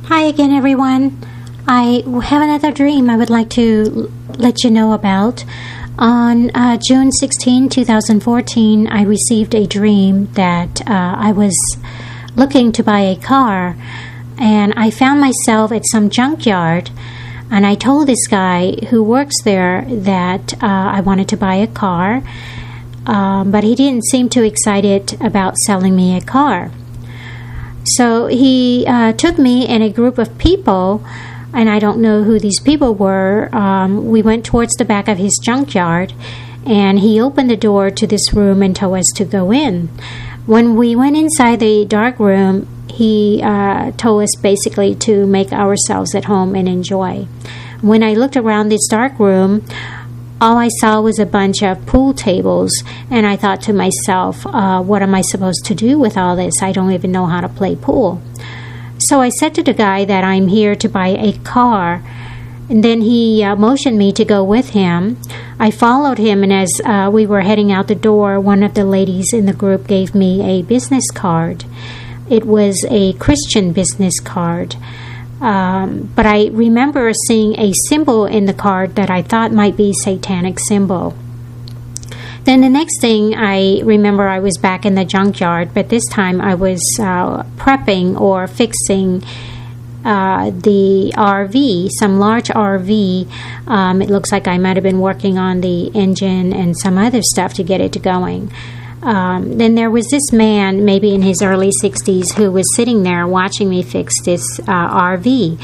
Hi again, everyone. I have another dream I would like to let you know about. On June 16, 2014, I received a dream that I was looking to buy a car, and I found myself at some junkyard, and I told this guy who works there that I wanted to buy a car, but he didn't seem too excited about selling me a car. So he took me and a group of people, and I don't know who these people were. We went towards the back of his junkyard, and he opened the door to this room and told us to go in. When we went inside the dark room, he told us basically to make ourselves at home and enjoy. When I looked around this dark room, all I saw was a bunch of pool tables, and I thought to myself, what am I supposed to do with all this? I don't even know how to play pool. So I said to the guy that I'm here to buy a car, and then he motioned me to go with him. I followed him, and as we were heading out the door, one of the ladies in the group gave me a business card. It was a Christian business card. But I remember seeing a symbol in the card that I thought might be a satanic symbol. Then the next thing I remember, I was back in the junkyard, but this time I was prepping or fixing the RV, some large RV. It looks like I might have been working on the engine and some other stuff to get it going. Then there was this man, maybe in his early 60s, who was sitting there watching me fix this RV.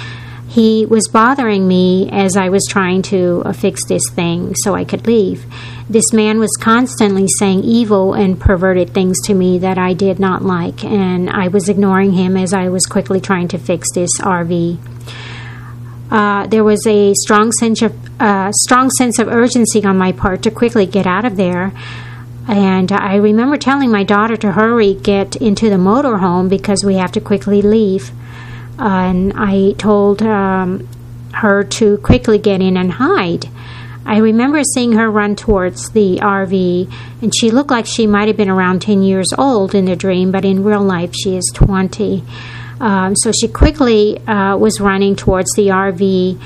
He was bothering me as I was trying to fix this thing so I could leave. This man was constantly saying evil and perverted things to me that I did not like, and I was ignoring him as I was quickly trying to fix this RV. There was a strong sense of urgency on my part to quickly get out of there. And I remember telling my daughter to hurry, get into the motorhome because we have to quickly leave. And I told her to quickly get in and hide. I remember seeing her run towards the RV, and she looked like she might have been around 10 years old in the dream, but in real life she is 20. So she quickly was running towards the RV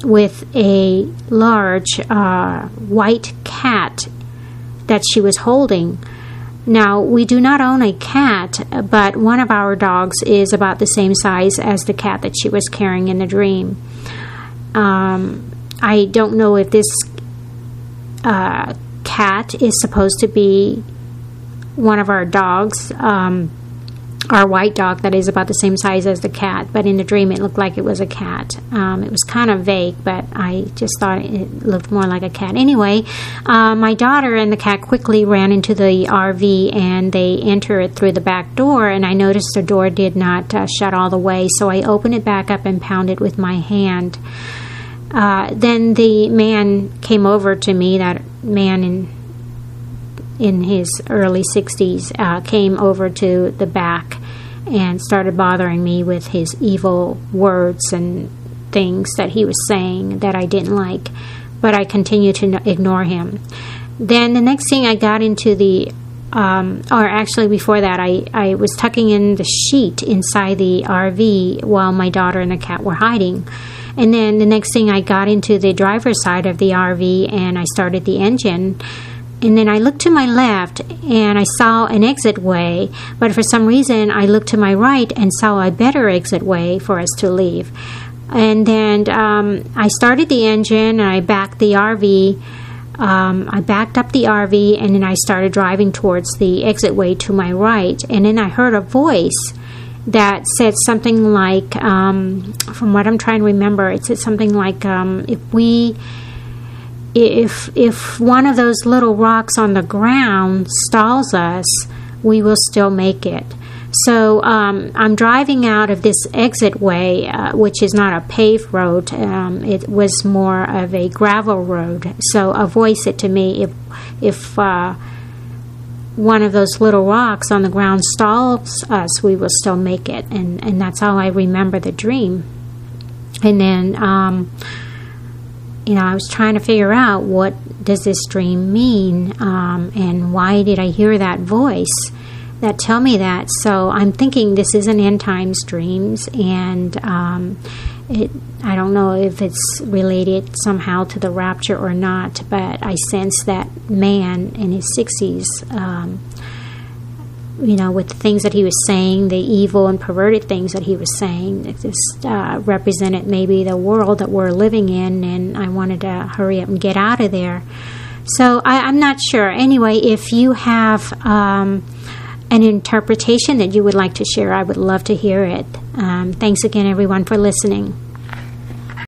with a large white cat that she was holding. Now, we do not own a cat, but one of our dogs is about the same size as the cat that she was carrying in the dream. I don't know if this cat is supposed to be one of our dogs, our white dog that is about the same size as the cat, but in the dream it looked like it was a cat. It was kind of vague, but I just thought it looked more like a cat. Anyway, my daughter and the cat quickly ran into the RV, and they entered through the back door, and I noticed the door did not shut all the way, so I opened it back up and pounded with my hand. Then the man came over to me, that man in his early 60s, came over to the back and started bothering me with his evil words and things that he was saying that I didn't like, but I continued to ignore him. Then the next thing I got into the or actually before that, I was tucking in the sheet inside the RV while my daughter and the cat were hiding. And then the next thing, I got into the driver's side of the RV and I started the engine. And then I looked to my left and I saw an exit way, but for some reason I looked to my right and saw a better exit way for us to leave. And then I started the engine and I backed the RV. I backed up the RV and then I started driving towards the exit way to my right. And then I heard a voice that said something like, from what I'm trying to remember, it said something like, if one of those little rocks on the ground stalls us, we will still make it. So I'm driving out of this exit way, which is not a paved road. It was more of a gravel road. So a voice said to me, if one of those little rocks on the ground stalls us, we will still make it. And that's how I remember the dream. And then, I was trying to figure out, what does this dream mean? And why did I hear that voice? that tell me that. So I'm thinking this is an end times dreams, and I don't know if it's related somehow to the rapture or not, but I sense that man in his 60s, with the things that he was saying, the evil and perverted things that he was saying, it just represented maybe the world that we're living in, and I wanted to hurry up and get out of there. So I'm not sure. Anyway, if you have an interpretation that you would like to share, I would love to hear it. Thanks again, everyone, for listening.